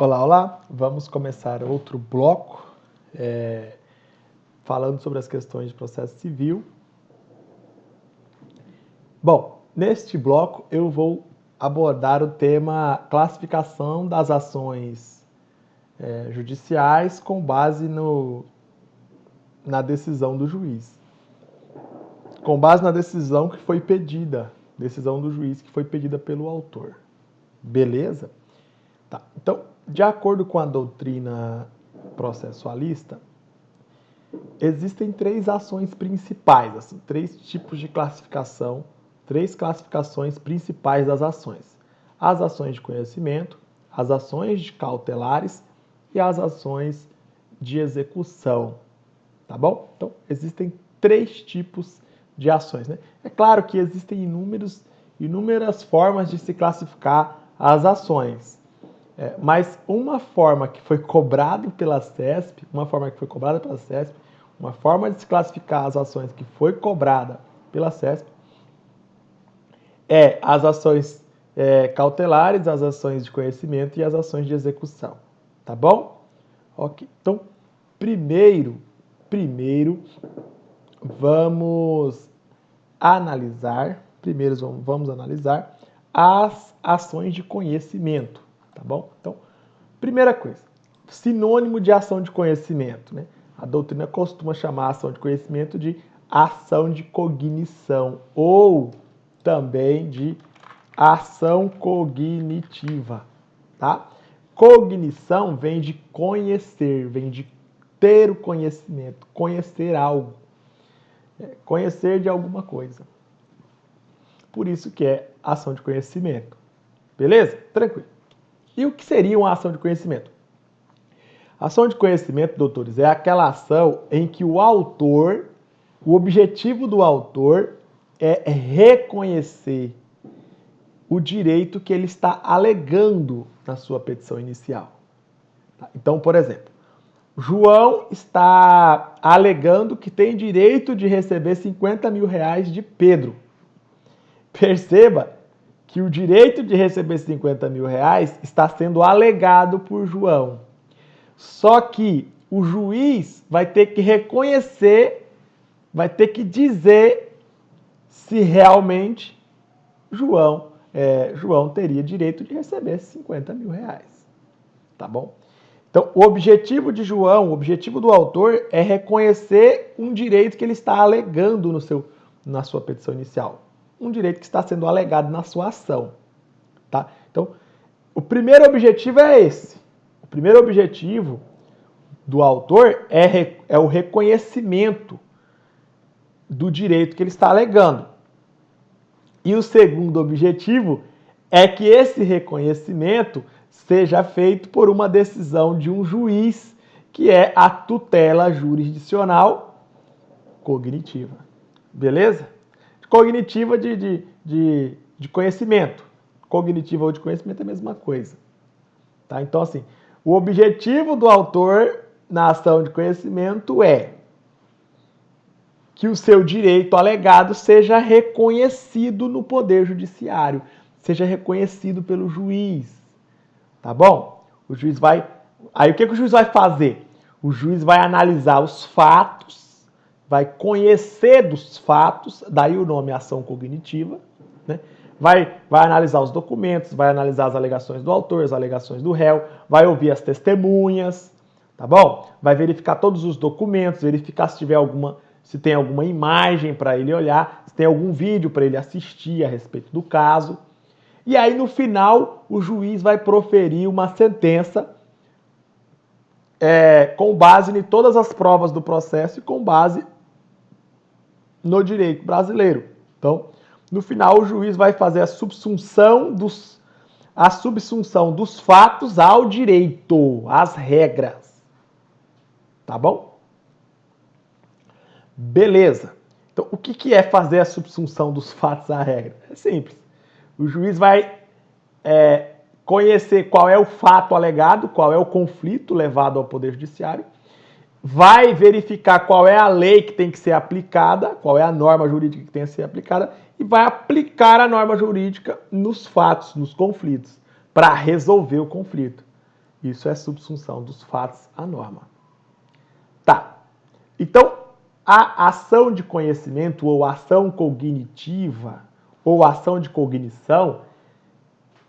Olá, olá! Vamos começar outro bloco falando sobre as questões de processo civil. Bom, neste bloco eu vou abordar o tema classificação das ações judiciais com base na decisão do juiz. Com base na decisão que foi pedida, decisão do juiz que foi pedida pelo autor. Beleza? Tá. Então, de acordo com a doutrina processualista, existem três ações principais, assim, três tipos de classificação, três classificações principais das ações. As ações de conhecimento, as ações de cautelares e as ações de execução, tá bom? Então, existem três tipos de ações, né? É claro que existem inúmeras formas de se classificar as ações. Mas uma forma que foi cobrada pela CESP, uma forma de se classificar as ações que foi cobrada pela CESP é as ações cautelares, as ações de conhecimento e as ações de execução. Tá bom? Ok. Então, primeiro vamos analisar as ações de conhecimento. Tá bom? Então, primeira coisa, sinônimo de ação de conhecimento, né? A doutrina costuma chamar a ação de conhecimento de ação de cognição ou também de ação cognitiva, tá? Cognição vem de conhecer, vem de ter o conhecimento, conhecer algo, conhecer de alguma coisa. Por isso que é ação de conhecimento. Beleza? Tranquilo. E o que seria uma ação de conhecimento? A ação de conhecimento, doutores, é aquela ação em que o objetivo do autor é reconhecer o direito que ele está alegando na sua petição inicial. Então, por exemplo, João está alegando que tem direito de receber 50 mil reais de Pedro. Perceba que o direito de receber 50 mil reais está sendo alegado por João. Só que o juiz vai ter que reconhecer, vai ter que dizer se realmente João teria direito de receber esses 50 mil reais. Tá bom? Então, o objetivo de João, o objetivo do autor é reconhecer um direito que ele está alegando na sua petição inicial. Um direito que está sendo alegado na sua ação. Tá? Então, o primeiro objetivo é esse. O primeiro objetivo do autor é o reconhecimento do direito que ele está alegando. E o segundo objetivo é que esse reconhecimento seja feito por uma decisão de um juiz, que é a tutela jurisdicional cognitiva. Beleza? Cognitiva de conhecimento. Cognitiva ou de conhecimento é a mesma coisa. Tá? Então, assim, o objetivo do autor na ação de conhecimento é que o seu direito alegado seja reconhecido no Poder Judiciário, seja reconhecido pelo juiz. Tá bom? O juiz vai... Aí o que o juiz vai fazer? O juiz vai analisar os fatos, vai conhecer dos fatos, daí o nome ação cognitiva, né? Vai analisar os documentos, vai analisar as alegações do autor, as alegações do réu, vai ouvir as testemunhas, tá bom? Vai verificar todos os documentos, verificar se tem alguma imagem para ele olhar, se tem algum vídeo para ele assistir a respeito do caso. E aí, no final, o juiz vai proferir uma sentença com base em todas as provas do processo e com base no direito brasileiro. Então, no final, o juiz vai fazer a subsunção dos fatos ao direito, às regras. Tá bom? Beleza. Então, o que é fazer a subsunção dos fatos à regra? É simples. O juiz vai conhecer qual é o fato alegado, qual é o conflito levado ao Poder Judiciário, vai verificar qual é a lei que tem que ser aplicada, qual é a norma jurídica que tem que ser aplicada, e vai aplicar a norma jurídica nos fatos, nos conflitos, para resolver o conflito. Isso é subsunção dos fatos à norma. Tá. Então, a ação de conhecimento ou ação cognitiva ou ação de cognição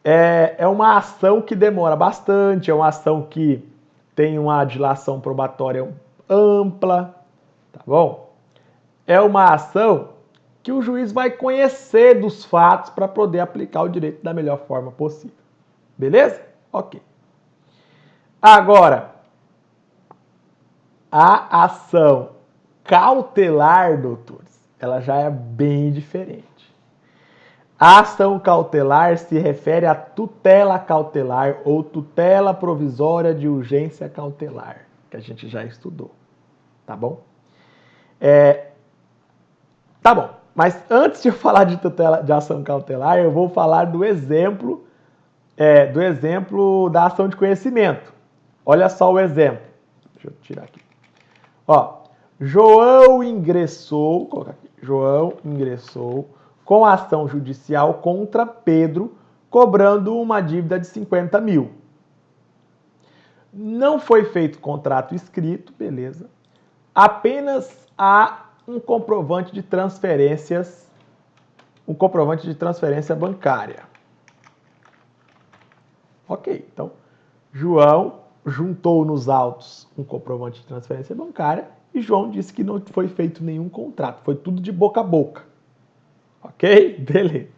é uma ação que demora bastante, é uma ação que tem uma dilação probatória ampla, tá bom? É uma ação que o juiz vai conhecer dos fatos para poder aplicar o direito da melhor forma possível. Beleza? Ok. Agora, a ação cautelar, doutores, ela já é bem diferente. A ação cautelar se refere à tutela cautelar ou tutela provisória de urgência cautelar, que a gente já estudou, tá bom? Tá bom, mas antes de eu falar de tutela de ação cautelar, eu vou falar do exemplo da ação de conhecimento. Olha só o exemplo. Deixa eu tirar aqui. Ó, João ingressou com ação judicial contra Pedro, cobrando uma dívida de 50 mil. Não foi feito contrato escrito, beleza. Apenas há um comprovante de transferência bancária. Ok, então João juntou nos autos um comprovante de transferência bancária e João disse que não foi feito nenhum contrato, foi tudo de boca a boca. Ok? Beleza.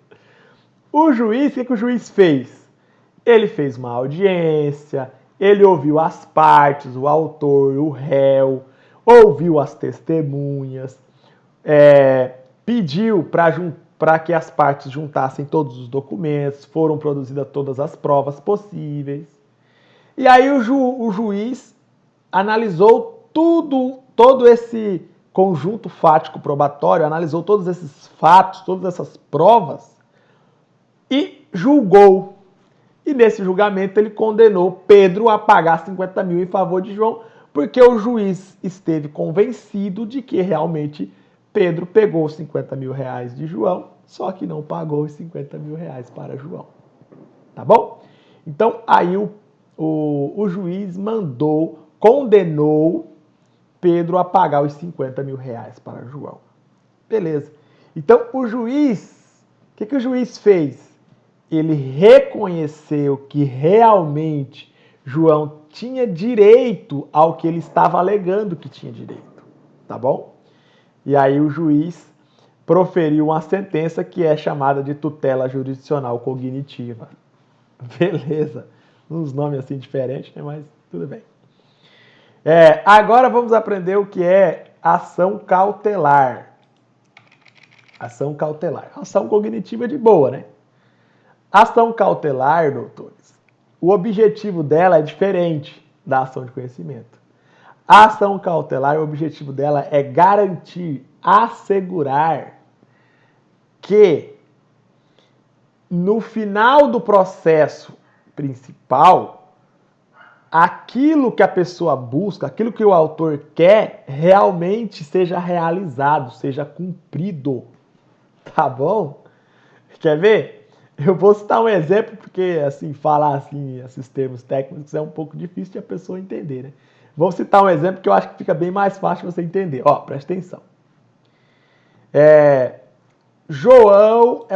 O juiz, o que o juiz fez? Ele fez uma audiência, ele ouviu as partes, o autor, o réu, ouviu as testemunhas, pediu para que as partes juntassem todos os documentos, foram produzidas todas as provas possíveis. E aí o juiz analisou todo esse conjunto fático probatório, analisou todos esses fatos, todas essas provas e julgou. E nesse julgamento ele condenou Pedro a pagar 50 mil em favor de João, porque o juiz esteve convencido de que realmente Pedro pegou os 50 mil reais de João, só que não pagou os 50 mil reais para João. Tá bom? Então aí o juiz condenou Pedro a pagar os 50 mil reais para João. Beleza. Então o que o juiz fez? Ele reconheceu que realmente João tinha direito ao que ele estava alegando que tinha direito. Tá bom? E aí o juiz proferiu uma sentença que é chamada de tutela jurisdicional cognitiva. Beleza. Uns nomes assim diferentes, né? Mas tudo bem. Agora vamos aprender o que é ação cautelar. Ação cautelar. Ação cognitiva de boa, né? Ação cautelar, doutores, o objetivo dela é diferente da ação de conhecimento. A ação cautelar, o objetivo dela é garantir, assegurar que no final do processo principal, aquilo que a pessoa busca, aquilo que o autor quer, realmente seja realizado, seja cumprido. Tá bom? Quer ver? Eu vou citar um exemplo, porque assim, falar assim, esses termos técnicos é um pouco difícil de a pessoa entender, né? Vou citar um exemplo que eu acho que fica bem mais fácil você entender. Ó, presta atenção. João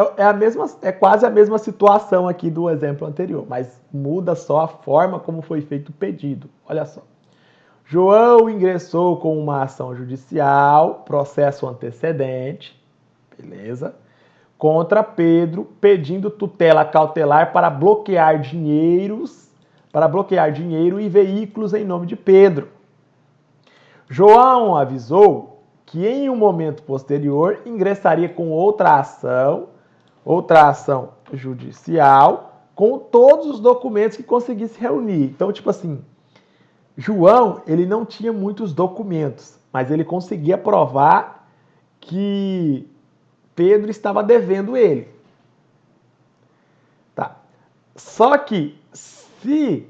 é quase a mesma situação aqui do exemplo anterior, mas muda só a forma como foi feito o pedido. Olha só. João ingressou com uma ação judicial, processo antecedente, beleza? Contra Pedro, pedindo tutela cautelar para bloquear dinheiro e veículos em nome de Pedro. João avisou que em um momento posterior ingressaria com outra ação judicial, com todos os documentos que conseguisse reunir. Então, tipo assim, João, ele não tinha muitos documentos, mas ele conseguia provar que Pedro estava devendo ele. Tá. Só que se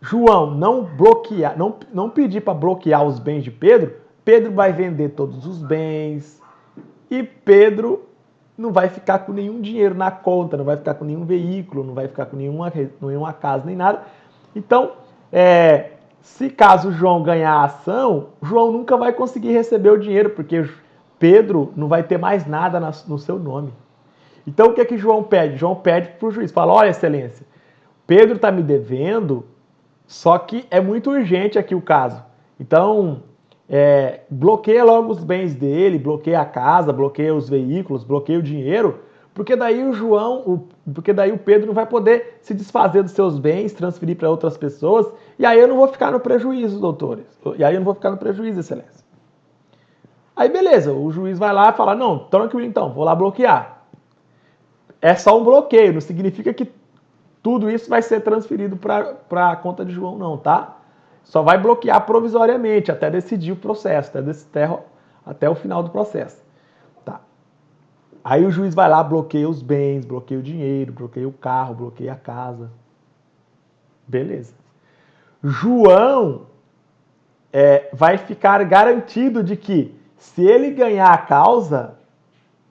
João não pedir para bloquear os bens de Pedro, Pedro vai vender todos os bens e Pedro não vai ficar com nenhum dinheiro na conta, não vai ficar com nenhum veículo, não vai ficar com nenhuma casa nem nada. Então, Se caso o João ganhar a ação, João nunca vai conseguir receber o dinheiro, porque Pedro não vai ter mais nada no seu nome. Então o que é que João pede? João pede para o juiz, fala, olha, excelência, Pedro está me devendo, só que é muito urgente aqui o caso. Então, bloqueia logo os bens dele, bloqueia a casa, bloqueia os veículos, bloqueia o dinheiro, porque daí o Pedro não vai poder se desfazer dos seus bens, transferir para outras pessoas, e aí eu não vou ficar no prejuízo, doutores. E aí eu não vou ficar no prejuízo, excelência. Aí beleza, o juiz vai lá e fala, não, tranquilo então, vou lá bloquear. É só um bloqueio, não significa que tudo isso vai ser transferido para a conta de João, não, tá? Só vai bloquear provisoriamente, até decidir o processo, até o final do processo. Tá. Aí o juiz vai lá, bloqueia os bens, bloqueia o dinheiro, bloqueia o carro, bloqueia a casa. Beleza. João vai ficar garantido de que, se ele ganhar a causa,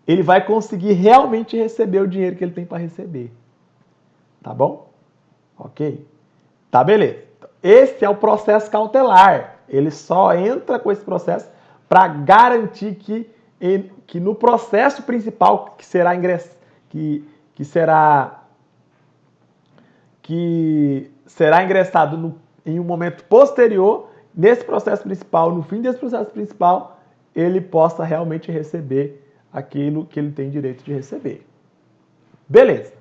ele vai conseguir realmente receber o dinheiro que ele tem para receber. Tá bom? Ok? Tá, beleza. Esse é o processo cautelar. Ele só entra com esse processo para garantir que no processo principal que será ingressado em um momento posterior, nesse processo principal, no fim desse processo principal, ele possa realmente receber aquilo que ele tem direito de receber. Beleza.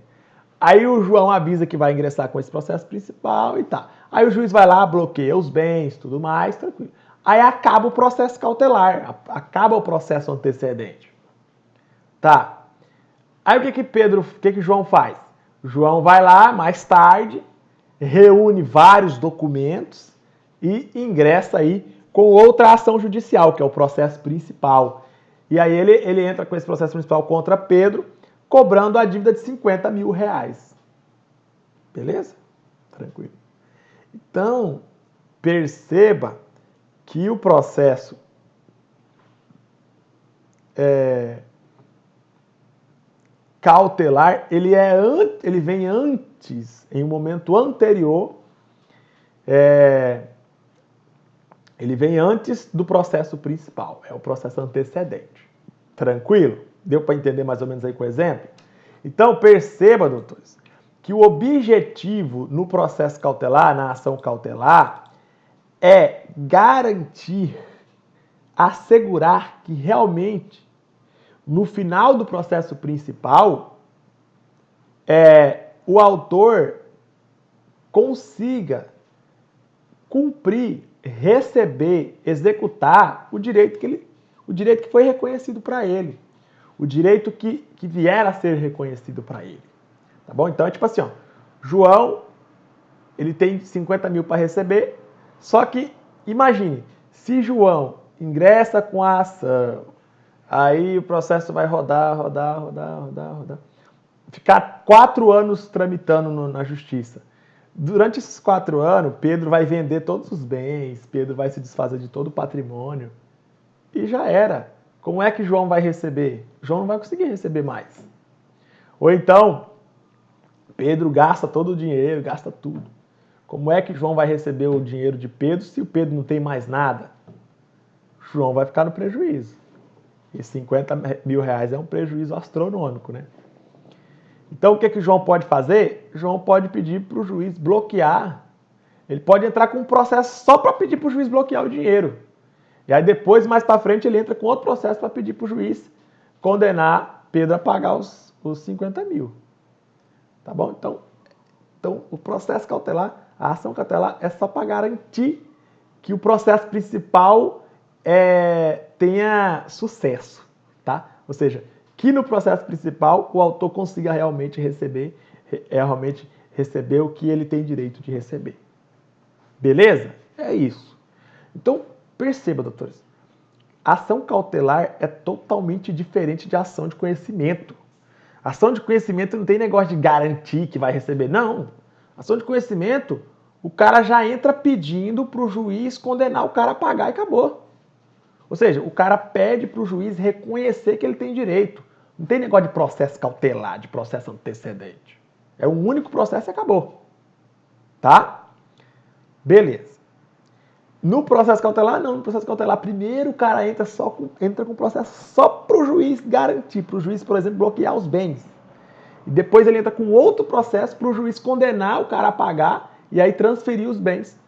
Aí o João avisa que vai ingressar com esse processo principal e tá. Aí o juiz vai lá, bloqueia os bens, tudo mais, tranquilo. Aí acaba o processo cautelar, acaba o processo antecedente. Tá. Aí o que João faz? João vai lá, mais tarde, reúne vários documentos e ingressa aí com outra ação judicial, que é o processo principal. E aí ele entra com esse processo principal contra Pedro, cobrando a dívida de 50 mil reais. Beleza? Tranquilo. Então, perceba que o processo cautelar, ele vem antes, em um momento anterior, ele vem antes do processo principal, é o processo antecedente. Tranquilo? Deu para entender mais ou menos aí com o exemplo? Então, perceba, doutores, que o objetivo no processo cautelar, na ação cautelar, é garantir, assegurar que realmente, no final do processo principal, o autor consiga cumprir, receber, executar o direito que foi reconhecido para ele, o direito que vier a ser reconhecido para ele. Tá bom? Então é tipo assim, ó, João, ele tem 50 mil para receber, só que, imagine, se João ingressa com a ação, aí o processo vai rodar, ficar 4 anos tramitando na justiça. Durante esses 4 anos, Pedro vai vender todos os bens, Pedro vai se desfazer de todo o patrimônio, e já era. Como é que João vai receber? João não vai conseguir receber mais. Ou então, Pedro gasta todo o dinheiro, gasta tudo. Como é que João vai receber o dinheiro de Pedro se o Pedro não tem mais nada? João vai ficar no prejuízo. E 50 mil reais é um prejuízo astronômico, né? Então o que João pode fazer? João pode pedir para o juiz bloquear. Ele pode entrar com um processo só para pedir para o juiz bloquear o dinheiro. E aí depois, mais para frente, ele entra com outro processo para pedir para o juiz condenar Pedro a pagar os 50 mil. Tá bom? Então o processo cautelar, a ação cautelar é só para garantir que o processo principal tenha sucesso, tá? Ou seja, que no processo principal o autor consiga realmente receber o que ele tem direito de receber. Beleza? É isso. Então, perceba, doutores, a ação cautelar é totalmente diferente de ação de conhecimento. Ação de conhecimento não tem negócio de garantir que vai receber, não. Ação de conhecimento, o cara já entra pedindo para o juiz condenar o cara a pagar e acabou. Ou seja, o cara pede para o juiz reconhecer que ele tem direito. Não tem negócio de processo cautelar, de processo antecedente. É um único processo e acabou. Tá? Beleza. No processo cautelar, não. No processo cautelar, primeiro o cara entra com o processo só para o juiz garantir, para o juiz, por exemplo, bloquear os bens. E depois ele entra com outro processo para o juiz condenar o cara a pagar e aí transferir os bens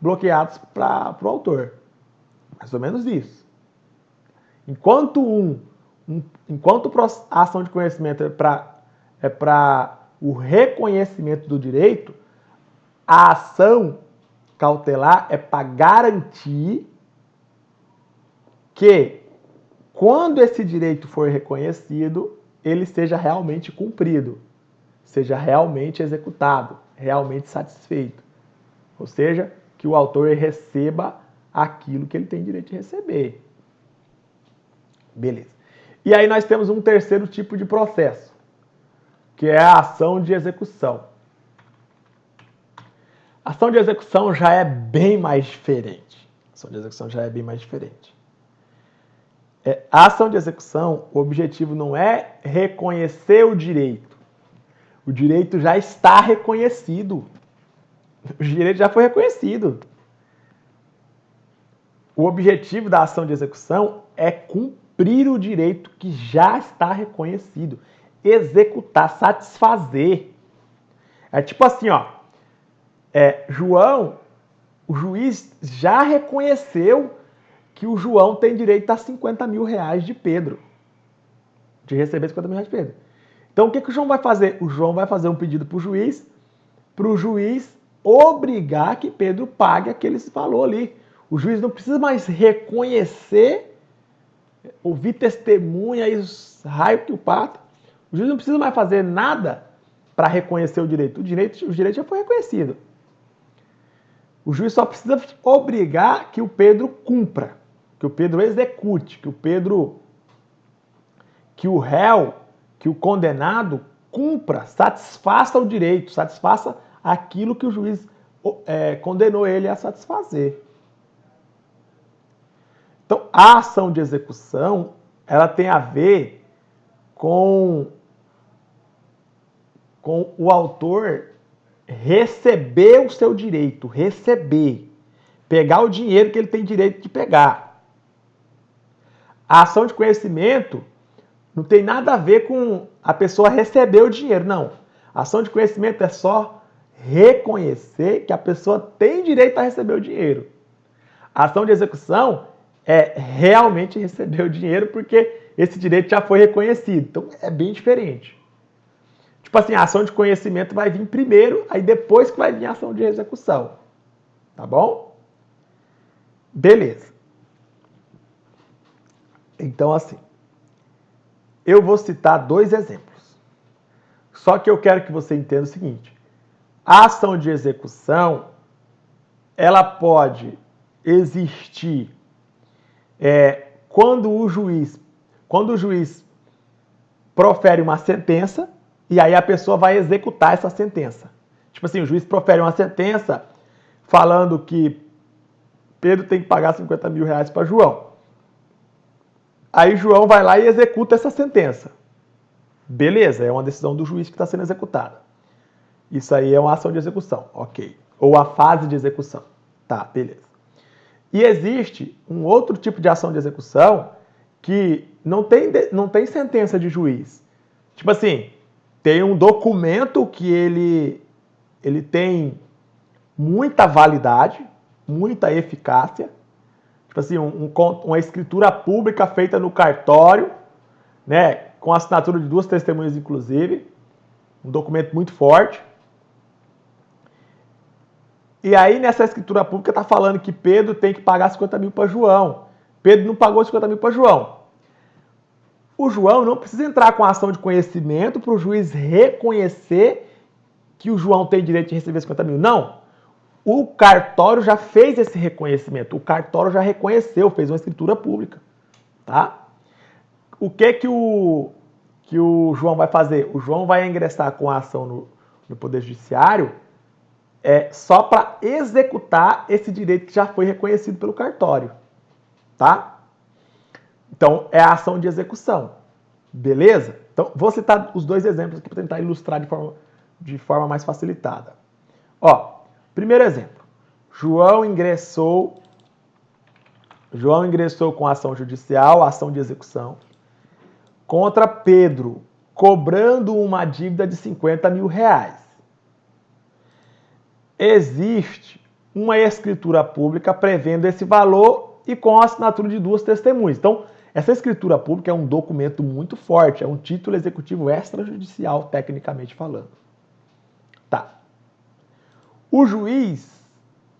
bloqueados para o autor. Mais ou menos isso. Enquanto a ação de conhecimento é para o reconhecimento do direito, a ação cautelar é para garantir que, quando esse direito for reconhecido, ele seja realmente cumprido, seja realmente executado, realmente satisfeito. Ou seja, que o autor receba aquilo que ele tem direito de receber. Beleza. E aí nós temos um terceiro tipo de processo, que é a ação de execução. A ação de execução já é bem mais diferente. A ação de execução, o objetivo não é reconhecer o direito. O direito já está reconhecido. O direito já foi reconhecido. O objetivo da ação de execução é cumprir o direito que já está reconhecido. Executar, satisfazer. É tipo assim, ó. João, o juiz já reconheceu que o João tem direito a 50 mil reais de Pedro. De receber 50 mil reais de Pedro. Então, o que o João vai fazer? O João vai fazer um pedido para o juiz obrigar que Pedro pague aquele valor ali. O juiz não precisa mais reconhecer, ouvir testemunha e os raios que o pato. O juiz não precisa mais fazer nada para reconhecer o direito. O direito já foi reconhecido. O juiz só precisa obrigar que o Pedro cumpra, que o Pedro execute, que o réu, que o condenado cumpra, satisfaça o direito, satisfaça aquilo que o juiz condenou ele a satisfazer. Então, a ação de execução, ela tem a ver com o autor receber o seu direito, pegar o dinheiro que ele tem direito de pegar. A ação de conhecimento não tem nada a ver com a pessoa receber o dinheiro, não. A ação de conhecimento é só reconhecer que a pessoa tem direito a receber o dinheiro. A ação de execução é realmente receber o dinheiro porque esse direito já foi reconhecido. Então é bem diferente. Tipo assim, a ação de conhecimento vai vir primeiro, aí depois que vai vir a ação de execução. Tá bom? Beleza. Então, assim, eu vou citar 2 exemplos. Só que eu quero que você entenda o seguinte. A ação de execução, ela pode existir quando o juiz profere uma sentença e aí a pessoa vai executar essa sentença. Tipo assim, o juiz profere uma sentença falando que Pedro tem que pagar 50 mil reais para João. Aí João vai lá e executa essa sentença. Beleza, é uma decisão do juiz que está sendo executada. Isso aí é uma ação de execução, ok. Ou a fase de execução. Tá, beleza. E existe um outro tipo de ação de execução que não tem sentença de juiz. Tipo assim, tem um documento que ele tem muita validade, muita eficácia. Tipo assim, uma escritura pública feita no cartório, né, com a assinatura de 2 testemunhas, inclusive. Um documento muito forte. E aí, nessa escritura pública, está falando que Pedro tem que pagar 50 mil para João. Pedro não pagou 50 mil para João. O João não precisa entrar com a ação de conhecimento para o juiz reconhecer que o João tem direito de receber 50 mil. Não. O cartório já fez esse reconhecimento. O cartório já reconheceu, fez uma escritura pública. Tá? O que o João vai fazer? O João vai ingressar com a ação no Poder Judiciário só para executar esse direito que já foi reconhecido pelo cartório. Tá? Então, é a ação de execução. Beleza? Então, vou citar os 2 exemplos aqui para tentar ilustrar de forma mais facilitada. Ó, primeiro exemplo. João ingressou com ação judicial, ação de execução, contra Pedro, cobrando uma dívida de 50 mil reais. Existe uma escritura pública prevendo esse valor e com a assinatura de duas testemunhas. Então, essa escritura pública é um documento muito forte, é um título executivo extrajudicial, tecnicamente falando. Tá. O juiz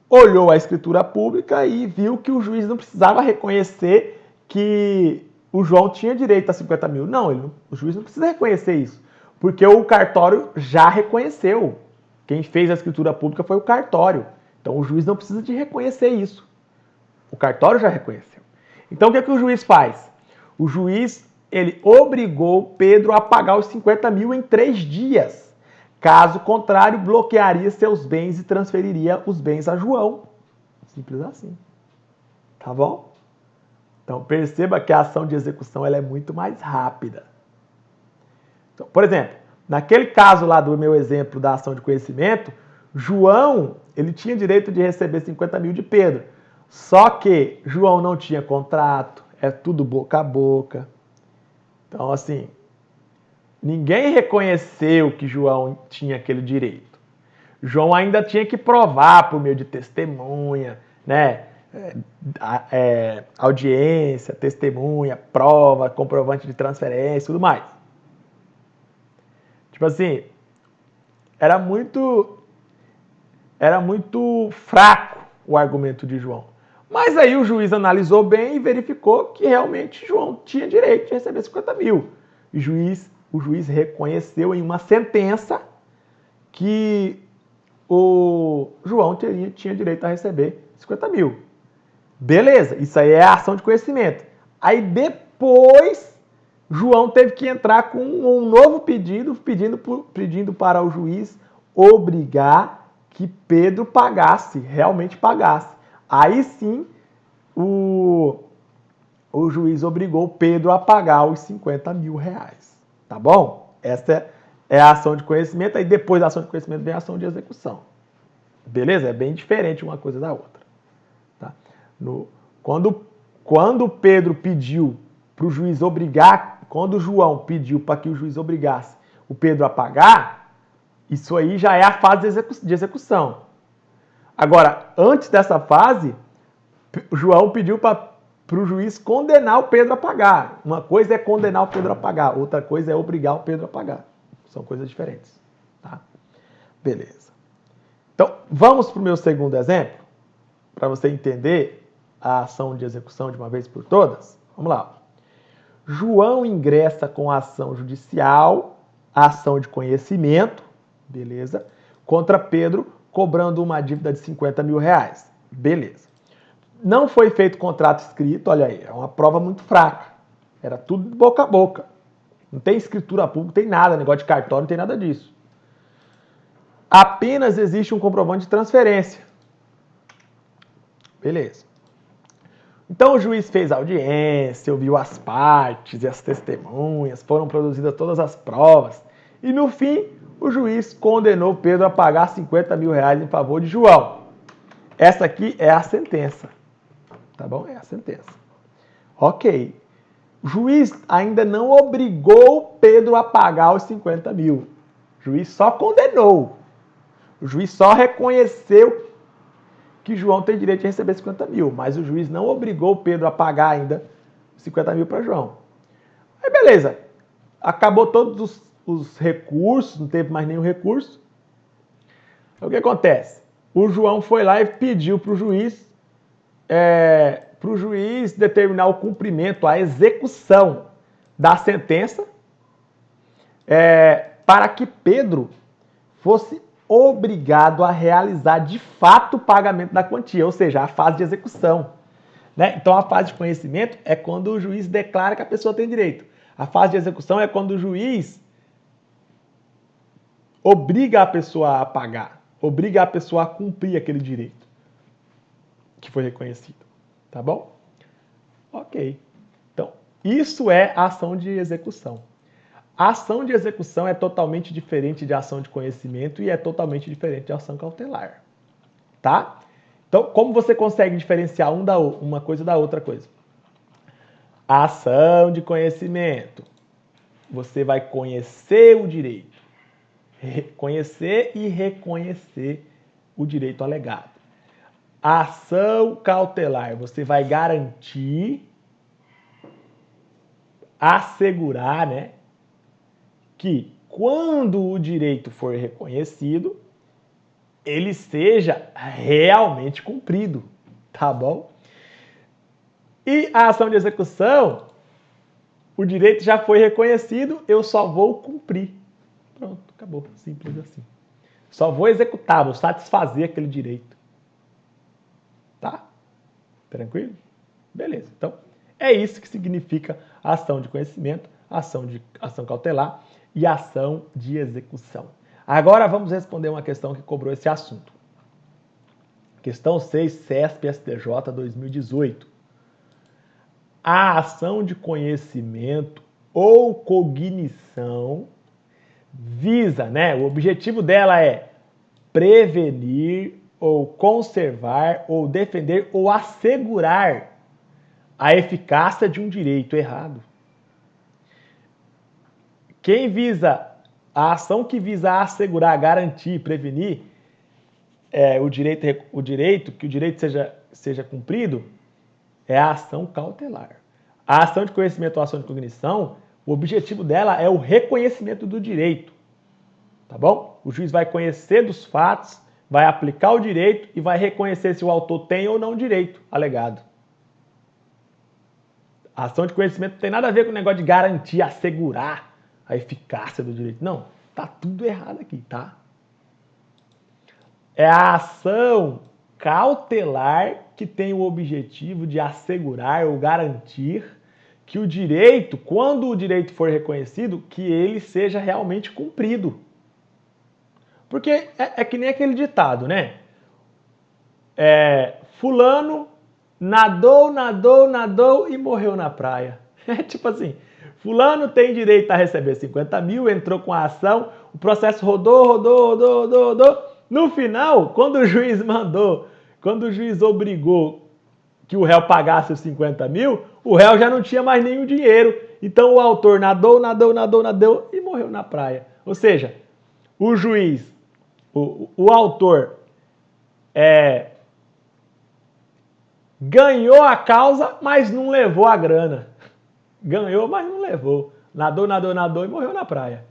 olhou a escritura pública e viu que o juiz não precisava reconhecer que o João tinha direito a 50 mil. Não, o juiz não precisa reconhecer isso, porque o cartório já reconheceu. Quem fez a escritura pública foi o cartório. Então o juiz não precisa de reconhecer isso. O cartório já reconheceu. Então o que é que o juiz faz? O juiz, ele obrigou Pedro a pagar os 50 mil em 3 dias. Caso contrário, bloquearia seus bens e transferiria os bens a João. Simples assim. Tá bom? Então perceba que a ação de execução ela é muito mais rápida. Então, por exemplo, naquele caso lá do meu exemplo da ação de conhecimento, João ele tinha direito de receber 50 mil de Pedro. Só que João não tinha contrato, é tudo boca a boca. Então, assim, ninguém reconheceu que João tinha aquele direito. João ainda tinha que provar por meio de testemunha, né? Audiência, testemunha, prova, comprovante de transferência e tudo mais. Tipo assim, era muito fraco o argumento de João. Mas aí o juiz analisou bem e verificou que realmente João tinha direito de receber 50 mil. E o juiz reconheceu em uma sentença que o João tinha direito a receber 50 mil. Beleza, isso aí é a ação de conhecimento. Aí depois, João teve que entrar com um novo pedido, pedindo para o juiz obrigar que Pedro pagasse, realmente pagasse. Aí sim, o juiz obrigou Pedro a pagar os 50 mil reais. Tá bom? Essa é a ação de conhecimento, aí depois da ação de conhecimento vem a ação de execução. Beleza? É bem diferente uma coisa da outra. Tá? Quando Pedro pediu para o juiz obrigar, quando João pediu para que o juiz obrigasse o Pedro a pagar, isso aí já é a fase de execução. Agora, antes dessa fase, João pediu para o juiz condenar o Pedro a pagar. Uma coisa é condenar o Pedro a pagar, outra coisa é obrigar o Pedro a pagar. São coisas diferentes. Tá? Beleza. Então, vamos para o meu segundo exemplo, para você entender a ação de execução de uma vez por todas. Vamos lá. João ingressa com a ação judicial, a ação de conhecimento, beleza, contra Pedro, cobrando uma dívida de 50 mil reais. Beleza. Não foi feito contrato escrito, olha aí, é uma prova muito fraca. Era tudo boca a boca. Não tem escritura pública, não tem nada, negócio de cartório, não tem nada disso. Apenas existe um comprovante de transferência. Beleza. Então o juiz fez audiência, ouviu as partes e as testemunhas, foram produzidas todas as provas. E no fim, o juiz condenou Pedro a pagar 50 mil reais em favor de João. Essa aqui é a sentença. Tá bom? É a sentença. Ok. O juiz ainda não obrigou Pedro a pagar os 50 mil. O juiz só condenou. O juiz só reconheceu que João tem direito de receber 50 mil, mas o juiz não obrigou Pedro a pagar ainda 50 mil para João. Aí beleza, acabou todos os recursos, não teve mais nenhum recurso. Então, o que acontece? O João foi lá e pediu para o juiz determinar o cumprimento, a execução da sentença, para que Pedro fosse obrigado a realizar de fato o pagamento da quantia, ou seja, a fase de execução. Né? Então a fase de conhecimento é quando o juiz declara que a pessoa tem direito. A fase de execução é quando o juiz obriga a pessoa a pagar, obriga a pessoa a cumprir aquele direito que foi reconhecido. Tá bom? Ok. Então, isso é a ação de execução. A ação de execução é totalmente diferente de ação de conhecimento e é totalmente diferente de ação cautelar. Tá? Então, como você consegue diferenciar uma coisa da outra coisa? A ação de conhecimento. Você vai conhecer o direito. Conhecer e reconhecer o direito alegado. A ação cautelar. Você vai garantir, assegurar, né, que quando o direito for reconhecido, ele seja realmente cumprido, tá bom? E a ação de execução, o direito já foi reconhecido, eu só vou cumprir. Pronto, acabou, simples assim. Só vou executar, vou satisfazer aquele direito. Tá? Tranquilo? Beleza. Então, é isso que significa a ação de conhecimento, ação cautelar e ação de execução. Agora vamos responder uma questão que cobrou esse assunto. Questão 6, CESP-STJ 2018. A ação de conhecimento ou cognição visa, né? O objetivo dela é prevenir ou conservar ou defender ou assegurar a eficácia de um direito errado. Quem visa a ação que visa assegurar, garantir, prevenir o direito que o direito seja cumprido é a ação cautelar. A ação de conhecimento ou ação de cognição, o objetivo dela é o reconhecimento do direito. Tá bom? O juiz vai conhecer dos fatos, vai aplicar o direito e vai reconhecer se o autor tem ou não direito alegado. A ação de conhecimento não tem nada a ver com o negócio de garantir, assegurar a eficácia do direito. Não, tá tudo errado aqui, tá? É a ação cautelar que tem o objetivo de assegurar ou garantir que o direito, quando o direito for reconhecido, que ele seja realmente cumprido. Porque é que nem aquele ditado, né? Fulano nadou e morreu na praia. É tipo assim, fulano tem direito a receber 50 mil, entrou com a ação, o processo rodou. No final, quando o juiz obrigou que o réu pagasse os 50 mil, o réu já não tinha mais nenhum dinheiro. Então o autor nadou e morreu na praia. Ou seja, o juiz, o autor ganhou a causa, mas não levou a grana. Ganhou, mas não levou. Nadou e morreu na praia.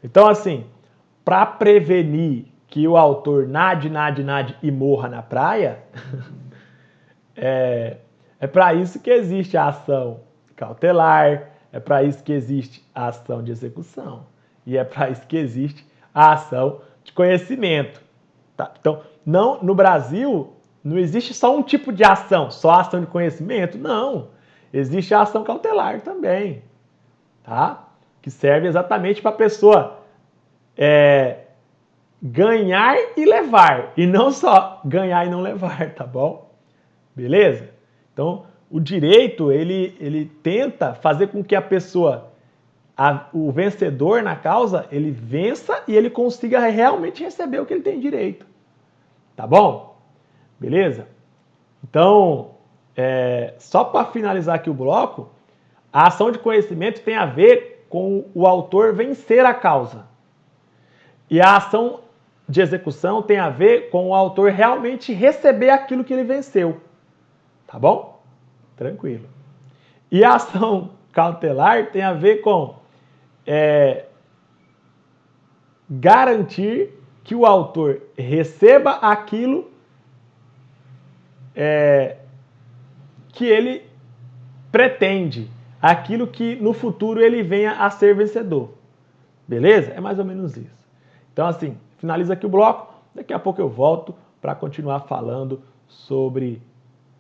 Então, assim, para prevenir que o autor nade e morra na praia, é para isso que existe a ação cautelar, é para isso que existe a ação de execução e é para isso que existe a ação de conhecimento. Tá? Então, no Brasil, não existe só um tipo de ação, só a ação de conhecimento, não. Existe a ação cautelar também, tá? Que serve exatamente para a pessoa ganhar e levar, e não só ganhar e não levar, tá bom? Beleza? Então, o direito, ele tenta fazer com que a pessoa, o vencedor na causa, ele vença e ele consiga realmente receber o que ele tem direito. Tá bom? Beleza? Então, só para finalizar aqui o bloco, a ação de conhecimento tem a ver com o autor vencer a causa. E a ação de execução tem a ver com o autor realmente receber aquilo que ele venceu. Tá bom? Tranquilo. E a ação cautelar tem a ver com garantir que o autor receba aquilo que ele pretende, aquilo que no futuro ele venha a ser vencedor. Beleza? É mais ou menos isso. Então, assim, finaliza aqui o bloco. Daqui a pouco eu volto para continuar falando sobre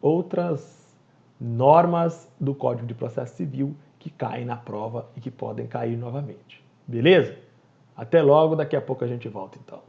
outras normas do Código de Processo Civil que caem na prova e que podem cair novamente. Beleza? Até logo, daqui a pouco a gente volta então.